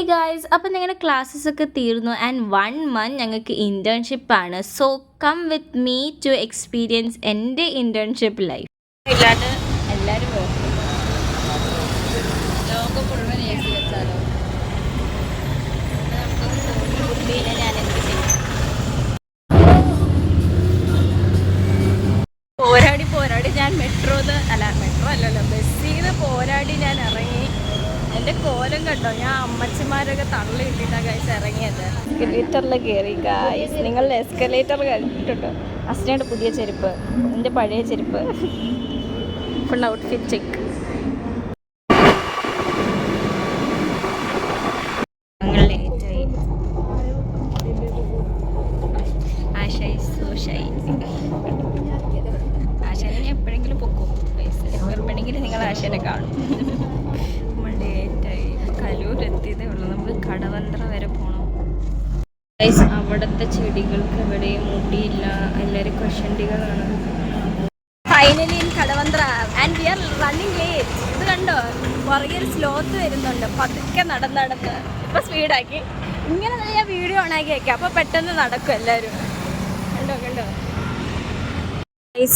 Guys, അപ്പം ഞങ്ങളുടെ classes ഒക്കെ തീർന്നു ആൻഡ് 1 month ഞങ്ങൾക്ക് ഇൻറ്റേൺഷിപ്പാണ്. So come with me to experience എൻ്റെ ഇൻറ്റേൺഷിപ്പ് ലൈഫ്. ഇല്ലാണ്ട് എല്ലാവരും ലോകം മുഴുവൻ എ സി വെച്ചാലോ. ഞാൻ എന്ത് ചെയ്യും? പോരാടി ഞാൻ മെട്രോ അല്ലല്ലോ ബസ്സിൽ നിന്ന് പോരാടി ഞാൻ ഇറങ്ങി. എൻ്റെ കോലം കണ്ടോ, ഞാൻ അമ്മച്ചിമാരൊക്കെ തള്ളിയിട്ടിട്ടാണ് ഗൈസ് ഇറങ്ങിയത്. എസ്കലേറ്ററിൽ കയറി ഗൈസ്. നിങ്ങളുടെ എസ്കലേറ്റർ കണ്ടിട്ടുണ്ടോ? അസ്നയുടെ പുതിയ ചെരുപ്പ്, എൻ്റെ പഴയ ചെരുപ്പ്, ഫുൾ ഔട്ട്ഫിറ്റ് ചെക്ക്. ഞങ്ങൾ ലേറ്റായി. ആശാനെ ഞാൻ എപ്പോഴെങ്കിലും പൊക്കും. എപ്പോഴെങ്കിലും നിങ്ങൾ ആശാനെ കാണും. നമ്മൾ ലേറ്റായി. കലൂരെത്തിയതേ ഉള്ളൂ. നമുക്ക് കടവന്ത്ര വരെ പോകണം. അവിടുത്തെ ചെടികൾക്ക് എവിടെയും മുടിയില്ല, എല്ലാവരും കഷണ്ടികളാണ്. Finally in Kadavanthra and we are running late. ഇത് കണ്ടോ, പുറകെ ഒരു സ്ലോത്ത് വരുന്നുണ്ട്. പതുക്കെ നടന്ന് ഇപ്പം സ്പീഡാക്കി. ഇങ്ങനെ തന്നെ ഞാൻ വീഡിയോ ഓണാക്കി വയ്ക്കാം, അപ്പോൾ പെട്ടെന്ന് നടക്കും എല്ലാവരും. കണ്ടോ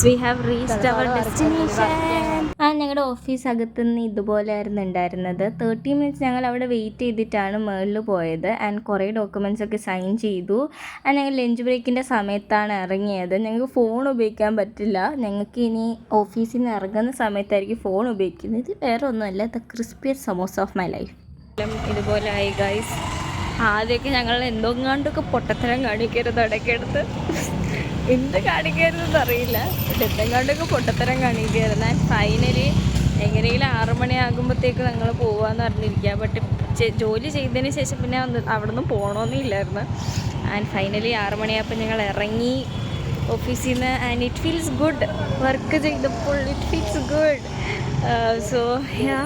we have reached our destination. ഞങ്ങളുടെ ഓഫീസ് അകത്തുനിന്ന് ഇതുപോലെയായിരുന്നു ഉണ്ടായിരുന്നത്. 30 minutes ഞങ്ങൾ അവിടെ വെയിറ്റ് ചെയ്തിട്ടാണ് മുകളിൽ പോയത്. ആൻഡ് കുറേ ഡോക്യുമെൻറ്റ്സ് ഒക്കെ സൈൻ ചെയ്തു. ആൻഡ് ഞങ്ങൾ ലഞ്ച് ബ്രേക്കിൻ്റെ സമയത്താണ് ഇറങ്ങിയത്. ഞങ്ങൾക്ക് ഫോൺ ഉപയോഗിക്കാൻ പറ്റില്ല. ഞങ്ങൾക്ക് ഇനി ഓഫീസിൽ നിന്ന് ഇറങ്ങുന്ന സമയത്തായിരിക്കും ഫോൺ ഉപയോഗിക്കുന്നത്. ഇത് വേറെ ഒന്നുമല്ല, the crispiest samosa of my life. ഇതുപോലെ ആയി ഗൈസ്. ആദ്യമൊക്കെ ഞങ്ങൾ എന്തൊങ്ങാണ്ടൊക്കെ പൊട്ടത്തരം കാണിക്കരുത് ഇടയ്ക്കെടുത്ത്. എന്ത് കാണിക്കരുതെന്ന് അറിയില്ല, പക്ഷെ എന്തെങ്ങാണ്ടൊക്കെ പൊട്ടത്തരം കാണിക്കരുത്. ആൻഡ് ഫൈനലി എങ്ങനെയെങ്കിലും 6 മണിയാകുമ്പോഴത്തേക്ക് ഞങ്ങൾ പോകാമെന്ന് പറഞ്ഞിരിക്കുക. ബട്ട് ജോലി ചെയ്തതിന് ശേഷം പിന്നെ അവിടെ നിന്ന് പോകണമെന്നില്ലായിരുന്നു. ആൻഡ് ഫൈനലി 6 മണിയായപ്പോൾ ഞങ്ങൾ ഇറങ്ങി ഓഫീസിൽ നിന്ന്. And it feels good. Work ചെയ്തപ്പോൾ it feels good. So yeah,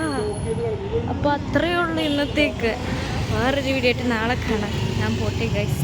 അപ്പോൾ അത്രയേ ഉള്ളൂ ഇന്നത്തേക്ക്. വേറൊരു വീഡിയോ ആയിട്ട് നാളെ കാണാം. ഞാൻ പോട്ടെ ഗൈസ്.